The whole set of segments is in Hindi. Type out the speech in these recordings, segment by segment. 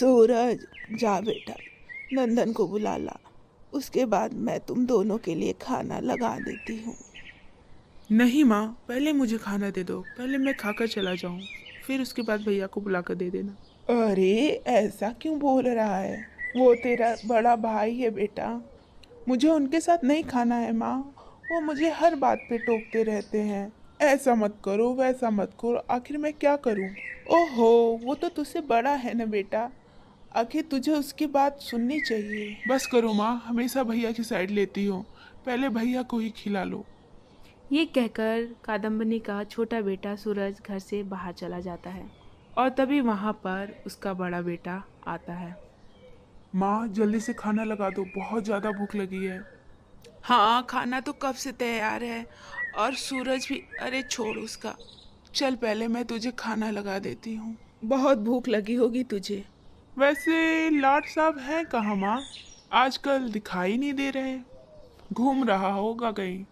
सूरज, जा बेटा, नंदन को बुला ला। उसके बाद मैं तुम दोनों के लिए खाना लगा देती हूँ। नहीं माँ, पहले मुझे खाना दे दो, पहले मैं खाकर चला जाऊँ, फिर उसके बाद भैया को बुलाकर दे देना। अरे, ऐसा क्यों बोल रहा है? वो तेरा बड़ा भाई है बेटा। मुझे उनके साथ नहीं खाना है माँ। वो मुझे हर बात पे टोकते रहते हैं। ऐसा मत करो, वैसा मत करो, आखिर मैं क्या करूँ? ओहो, वो तो तुझसे बड़ा है ना बेटा। आखिर तुझे उसकी बात सुननी चाहिए। बस करो माँ, हमेशा भैया की साइड लेती हो, पहले भैया को ही खिला लो। ये कहकर कादम्बनी का छोटा बेटा सूरज घर से बाहर चला जाता है और तभी वहाँ पर उसका बड़ा बेटा आता है। माँ जल्दी से खाना लगा दो, बहुत ज़्यादा भूख लगी है। हाँ, खाना तो कब से तैयार है। और सूरज भी, अरे छोड़ उसका। चल, पहले मैं तुझे खाना लगा देती हूँ। बहुत भूख लगी होगी तुझे। वैसे लाट साहब हैं कहाँ माँ? आजकल दिखाई नहीं दे रहे। घूम रहा होगा कहीं।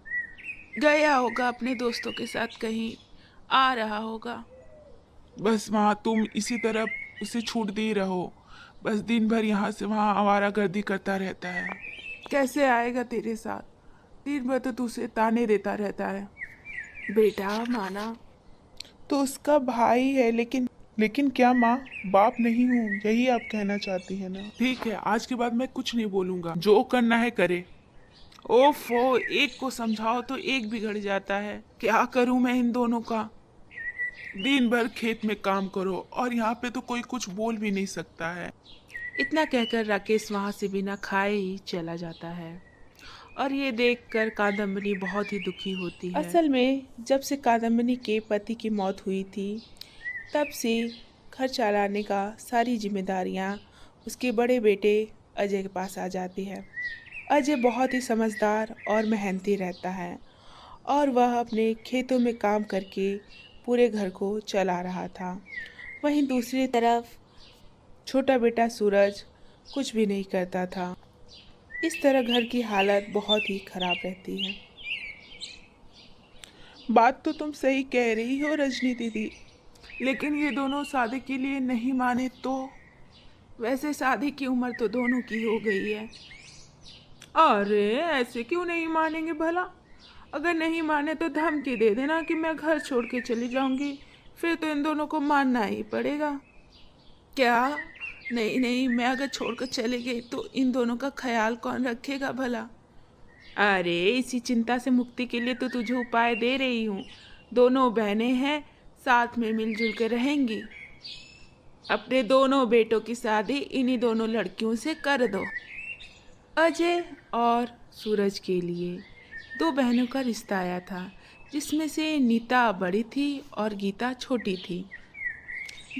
गया होगा अपने दोस्तों के साथ कहीं, आ रहा होगा। बस माँ, तुम इसी तरह उसे छूट दे रहो। बस दिन भर यहाँ से वहाँ आवारागर्दी करता रहता है। कैसे आएगा तेरे साथ? दिन भर तो तुझसे ताने देता रहता है। बेटा माना। तो उसका भाई है, लेकिन क्या माँ, बाप नहीं हूँ, यही आप कहना चाहती है ना? ठीक है, आज के बाद मैं कुछ नहीं बोलूंगा, जो करना है करे। ओफो, एक को समझाओ तो एक बिगड़ जाता है। क्या करूं मैं इन दोनों का? दिन भर खेत में काम करो और यहाँ पे तो कोई कुछ बोल भी नहीं सकता है। इतना कहकर राकेश वहाँ से बिना खाए ही चला जाता है और ये देखकर कादम्बनी बहुत ही दुखी होती है। असल में जब से कादम्बनी के पति की मौत हुई थी, तब से घर चलाने का सारी जिम्मेदारियां उसके बड़े बेटे अजय के पास आ जाती है। अजय बहुत ही समझदार और मेहनती रहता है और वह अपने खेतों में काम करके पूरे घर को चला रहा था। वहीं दूसरी तरफ छोटा बेटा सूरज कुछ भी नहीं करता था। इस तरह घर की हालत बहुत ही खराब रहती है। बात तो तुम सही कह रही हो रजनी दीदी, लेकिन ये दोनों शादी के लिए नहीं माने तो? वैसे शादी की उम्र तो दोनों की हो गई है। अरे, ऐसे क्यों नहीं मानेंगे भला? अगर नहीं माने तो धमकी दे देना कि मैं घर छोड़ के चली जाऊंगी। फिर तो इन दोनों को मानना ही पड़ेगा। क्या? नहीं नहीं, मैं अगर छोड़कर चली गई तो इन दोनों का ख्याल कौन रखेगा भला? अरे, इसी चिंता से मुक्ति के लिए तो तुझे उपाय दे रही हूँ। दोनों बहनें हैं, साथ में मिलजुल कर रहेंगी। अपने दोनों बेटों की शादी इन्हीं दोनों लड़कियों से कर दो। अजय और सूरज के लिए दो बहनों का रिश्ता आया था, जिसमें से नीता बड़ी थी और गीता छोटी थी।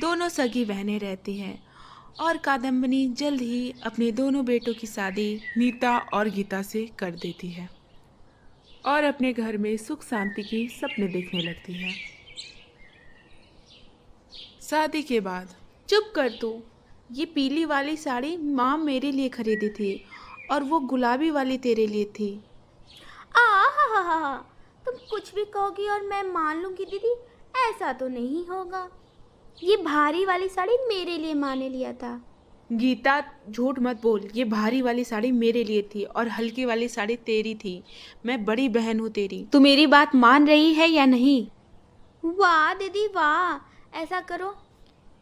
दोनों सगी बहनें रहती हैं और कादम्बनी जल्द ही अपने दोनों बेटों की शादी नीता और गीता से कर देती है और अपने घर में सुख शांति की सपने देखने लगती है। शादी के बाद चुप कर तू। ये पीली वाली साड़ी माँ मेरे लिए खरीदी थी और वो गुलाबी वाली तेरे लिए थी। आ हा हा हा, तुम कुछ भी कहोगी और मैं मान लूंगी दीदी। ऐसा तो नहीं होगा। ये भारी वाली साड़ी मेरे लिए माँ ने लिया था। गीता, झूठ मत बोल। ये भारी वाली साड़ी मेरे लिए थी और हल्की वाली साड़ी तेरी थी। मैं बड़ी बहन हूँ तेरी। तू मेरी बात मान रही है या नहीं? वाह दीदी वाह, ऐसा करो,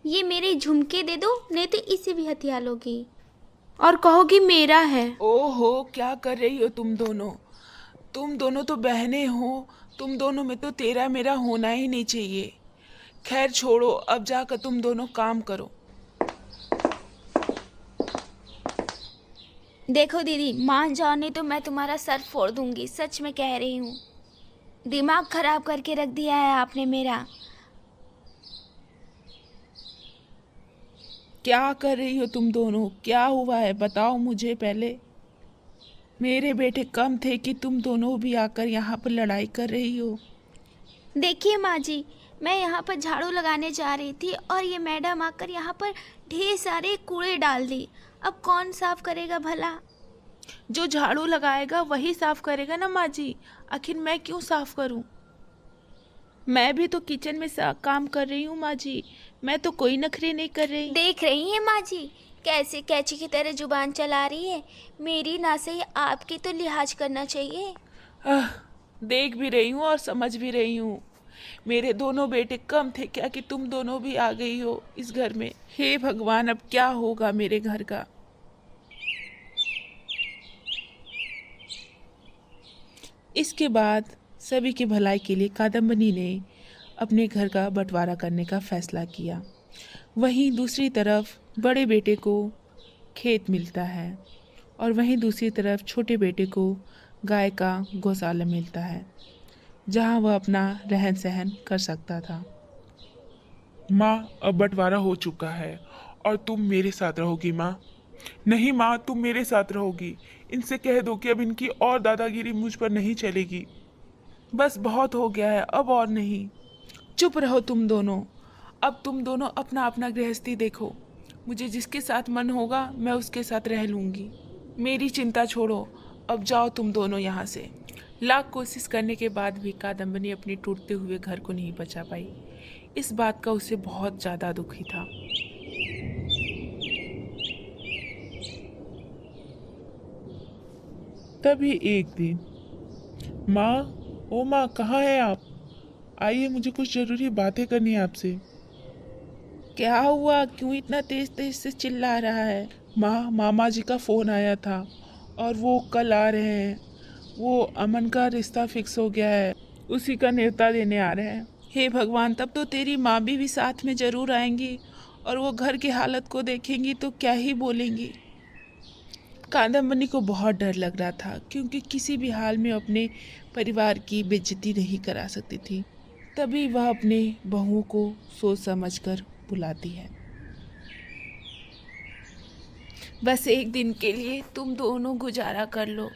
ये मेरे झुमके दे दो, नहीं तो इसे भी हथिया लोगी और कहोगी मेरा है। ओहो, क्या कर रही हो तुम दोनों? तुम दोनों तो बहनें हो। तुम दोनों में तो तेरा मेरा होना ही नहीं चाहिए। खैर छोड़ो, अब जाकर तुम दोनों काम करो। देखो दीदी, मान जाओ नहीं तो मैं तुम्हारा सर फोड़ दूंगी। सच में कह रही हूँ। दिमाग खराब करके रख दिया है आपने मेरा। क्या कर रही हो तुम दोनों? क्या हुआ है बताओ मुझे पहले। मेरे बेटे कम थे कि तुम दोनों भी आकर यहाँ पर लड़ाई कर रही हो? देखिए माँ जी, मैं यहाँ पर झाड़ू लगाने जा रही थी और ये मैडम आकर यहाँ पर ढेर सारे कूड़े डाल दी। अब कौन साफ करेगा भला? जो झाड़ू लगाएगा वही साफ करेगा ना माँ जी। आखिर मैं क्यों साफ करूँ? मैं भी तो किचन में काम कर रही हूँ माँ जी, मैं तो कोई नखरे नहीं कर रही। देख रही हैं माँ जी कैसे कैची की तरह जुबान चला रही है। मेरी ना सही आपकी तो लिहाज करना चाहिए। देख भी रही हूँ और समझ भी रही हूँ। मेरे दोनों बेटे कम थे क्या कि तुम दोनों भी आ गई हो इस घर में। हे भगवान, अब क्या होगा मेरे घर का। इसके बाद सभी की भलाई के लिए कादम्बनी ने अपने घर का बंटवारा करने का फैसला किया। वहीं दूसरी तरफ बड़े बेटे को खेत मिलता है और वहीं दूसरी तरफ छोटे बेटे को गाय का गौशाला मिलता है, जहां वह अपना रहन सहन कर सकता था। माँ, अब बंटवारा हो चुका है और तुम मेरे साथ रहोगी माँ। नहीं माँ, तुम मेरे साथ रहोगी। इनसे कह दो कि अब इनकी और दादागिरी मुझ पर नहीं चलेगी। बस बहुत हो गया है, अब और नहीं। चुप रहो तुम दोनों। अब तुम दोनों अपना अपना गृहस्थी देखो। मुझे जिसके साथ मन होगा मैं उसके साथ रह लूँगी। मेरी चिंता छोड़ो, अब जाओ तुम दोनों यहाँ से। लाख कोशिश करने के बाद भी कादम्बनी अपने टूटते हुए घर को नहीं बचा पाई। इस बात का उसे बहुत ज़्यादा दुख ही था। तभी एक दिन, माँ, ओ माँ, कहाँ है आप? आइए, मुझे कुछ जरूरी बातें करनी है आपसे। क्या हुआ? क्यों इतना तेज तेज से चिल्ला रहा है? माँ, मामा जी का फोन आया था और वो कल आ रहे हैं। वो अमन का रिश्ता फिक्स हो गया है, उसी का न्योता देने आ रहे हैं। हे भगवान, तब तो तेरी माँ भी साथ में जरूर आएंगी और वो घर की हालत को देखेंगी तो क्या ही बोलेंगी। कादम्बनी को बहुत डर लग रहा था, क्योंकि किसी भी हाल में अपने परिवार की बेइज्जती नहीं करा सकती थी। तभी वह अपने बहुओं को सोच समझकर बुलाती है। बस एक दिन के लिए तुम दोनों गुजारा कर लो।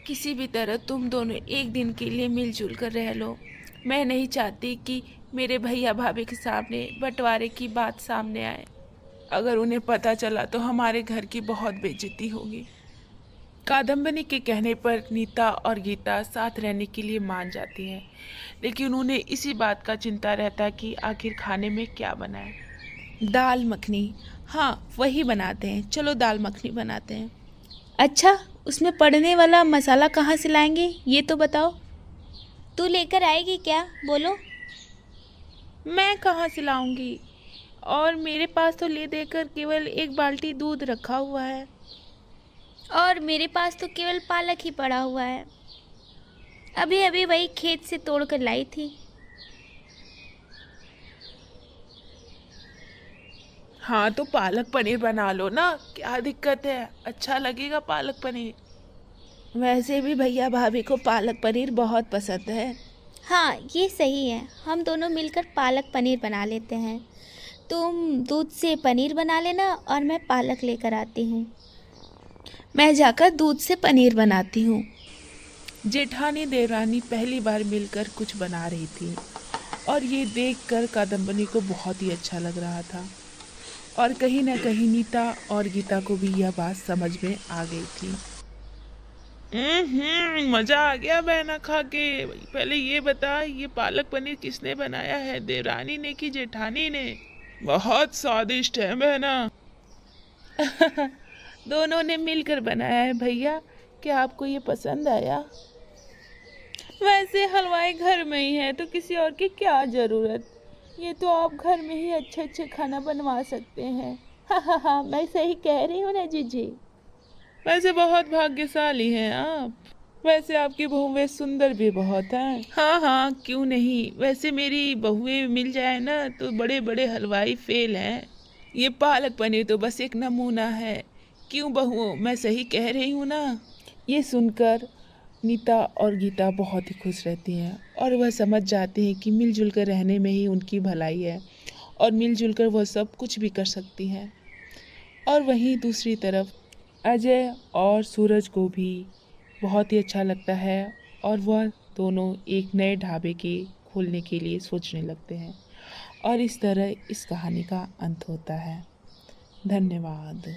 किसी भी तरह तुम दोनों एक दिन के लिए मिलजुल कर रह लो। मैं नहीं चाहती कि मेरे भैया भाभी के सामने बंटवारे की बात सामने आए। अगर उन्हें पता चला तो हमारे घर की बहुत बेइज्जती होगी। कादम्बनी के कहने पर नीता और गीता साथ रहने के लिए मान जाती हैं, लेकिन उन्हें इसी बात का चिंता रहता है कि आखिर खाने में क्या बनाएं। दाल मखनी, हाँ वही बनाते हैं। चलो दाल मखनी बनाते हैं। अच्छा, उसमें पड़ने वाला मसाला कहाँ से लाएंगे ये तो बताओ। तू लेकर आएगी क्या? बोलो। मैं कहाँ से लाऊंगी? और मेरे पास तो ले देकर केवल एक बाल्टी दूध रखा हुआ है। और मेरे पास तो केवल पालक ही पड़ा हुआ है। अभी अभी वही खेत से तोड़ कर लाई थी। हाँ तो पालक पनीर बना लो ना, क्या दिक्कत है? अच्छा लगेगा पालक पनीर। वैसे भी भैया भाभी को पालक पनीर बहुत पसंद है। हाँ ये सही है, हम दोनों मिलकर पालक पनीर बना लेते हैं। तुम दूध से पनीर बना लेना और मैं पालक लेकर आती हूँ। मैं जाकर दूध से पनीर बनाती हूँ। जेठानी देवरानी पहली बार मिलकर कुछ बना रही थी और ये देखकर कादम्बनी को बहुत ही अच्छा लग रहा था। और कहीं न कहीं नीता और गीता को भी यह बात समझ में आ गई थी। मजा आ गया बहना खा के। पहले ये बता, ये पालक पनीर किसने बनाया है, देवरानी ने कि जेठानी ने? बहुत स्वादिष्ट है बहना। दोनों ने मिलकर बनाया है भैया। क्या आपको ये पसंद आया? वैसे हलवाई घर में ही है तो किसी और की क्या ज़रूरत। ये तो आप घर में ही अच्छे अच्छे खाना बनवा सकते हैं। हाँ, मैं सही कह रही हूँ ना जीजी? वैसे बहुत भाग्यशाली हैं आप। वैसे आपकी बहुएं सुंदर भी बहुत हैं। हाँ, क्यों नहीं। वैसे मेरी बहुएं मिल जाए ना तो बड़े बड़े हलवाई फेल हैं। ये पालक पनीर तो बस एक नमूना है। क्यों बहुओं, मैं सही कह रही हूँ ना? ये सुनकर नीता और गीता बहुत ही खुश रहती हैं और वह समझ जाते हैं कि मिलजुल कर रहने में ही उनकी भलाई है और मिलजुल कर वह सब कुछ भी कर सकती हैं। और वहीं दूसरी तरफ अजय और सूरज को भी बहुत ही अच्छा लगता है और वह दोनों एक नए ढाबे के खोलने के लिए सोचने लगते हैं। और इस तरह इस कहानी का अंत होता है। धन्यवाद।